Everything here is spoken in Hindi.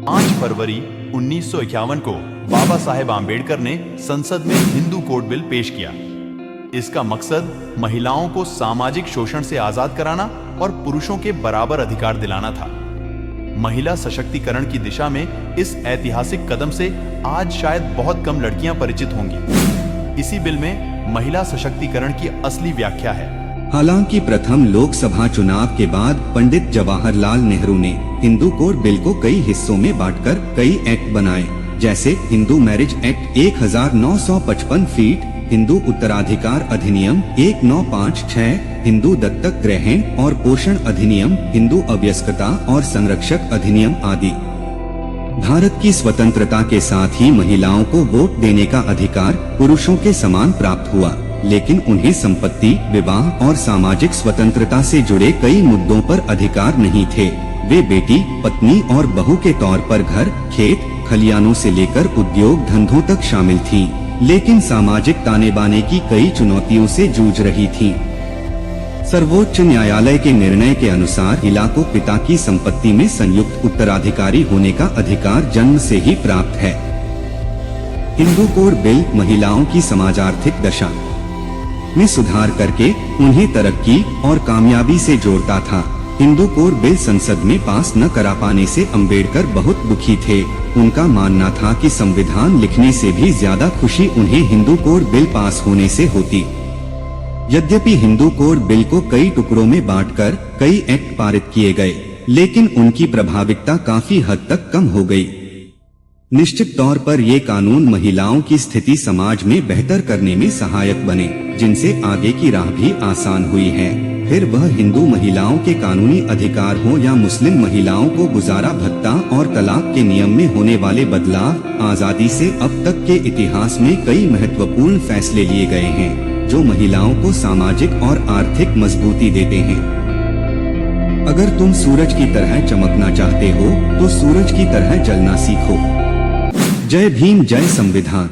5 फरवरी 1951 को बाबा साहेब आम्बेडकर ने संसद में हिंदू कोड बिल पेश किया। इसका मकसद महिलाओं को सामाजिक शोषण से आजाद कराना और पुरुषों के बराबर अधिकार दिलाना था। महिला सशक्तिकरण की दिशा में इस ऐतिहासिक कदम से आज शायद बहुत कम लड़कियां परिचित होंगी। इसी बिल में महिला सशक्तिकरण की असली व्याख्या है। हालांकि प्रथम लोकसभा चुनाव के बाद पंडित जवाहरलाल नेहरू ने हिंदू कोड बिल को कई हिस्सों में बांटकर कई एक्ट बनाए, जैसे Hindu marriage act 1955 feet, Hindu उत्तराधिकार अधिनियम 1956, हिंदू दत्तक ग्रहण और पोषण अधिनियम, हिंदू अवयस्कता और संरक्षक अधिनियम आदि। भारत की स्वतंत्रता के साथ ही महिलाओं को वोट देने का अधिकार पुरुषों के समान प्राप्त हुआ, लेकिन उन्हें संपत्ति, विवाह और सामाजिक स्वतंत्रता से जुड़े कई मुद्दों पर अधिकार नहीं थे। वे बेटी, पत्नी और बहू के तौर पर घर, खेत, खलियानों से लेकर उद्योग धंधों तक शामिल थीं, लेकिन सामाजिक ताने बाने की कई चुनौतियों से जूझ रही थीं। सर्वोच्च न्यायालय के निर्णय के अनुसार महिला को पिता की संपत्ति में संयुक्त उत्तराधिकारी होने का अधिकार जन्म से ही प्राप्त है। हिंदू कोड बिल महिलाओं की समाज आर्थिक दशा में सुधार करके उन्हें तरक्की और कामयाबी से जोड़ता था। हिंदू कोड बिल संसद में पास न करा पाने से अंबेडकर बहुत दुखी थे। उनका मानना था कि संविधान लिखने से भी ज्यादा खुशी उन्हें हिंदू कोड बिल पास होने से होती। यद्यपि हिंदू कोड बिल को कई टुकड़ों में बांटकर कई एक्ट पारित किए गए, लेकिन उनकी प्रभाविकता काफी हद तक कम हो गई। निश्चित तौर पर ये कानून महिलाओं की स्थिति समाज में बेहतर करने में सहायक बने, जिनसे आगे की राह भी आसान हुई है। फिर वह हिंदू महिलाओं के कानूनी अधिकार हो या मुस्लिम महिलाओं को गुजारा भत्ता और तलाक के नियम में होने वाले बदलाव, आजादी से अब तक के इतिहास में कई महत्वपूर्ण फैसले लिए गए हैं जो महिलाओं को सामाजिक और आर्थिक मजबूती देते हैं। अगर तुम सूरज की तरह चमकना चाहते हो तो सूरज की तरह जलना सीखो। जय भीम, जय संविधान।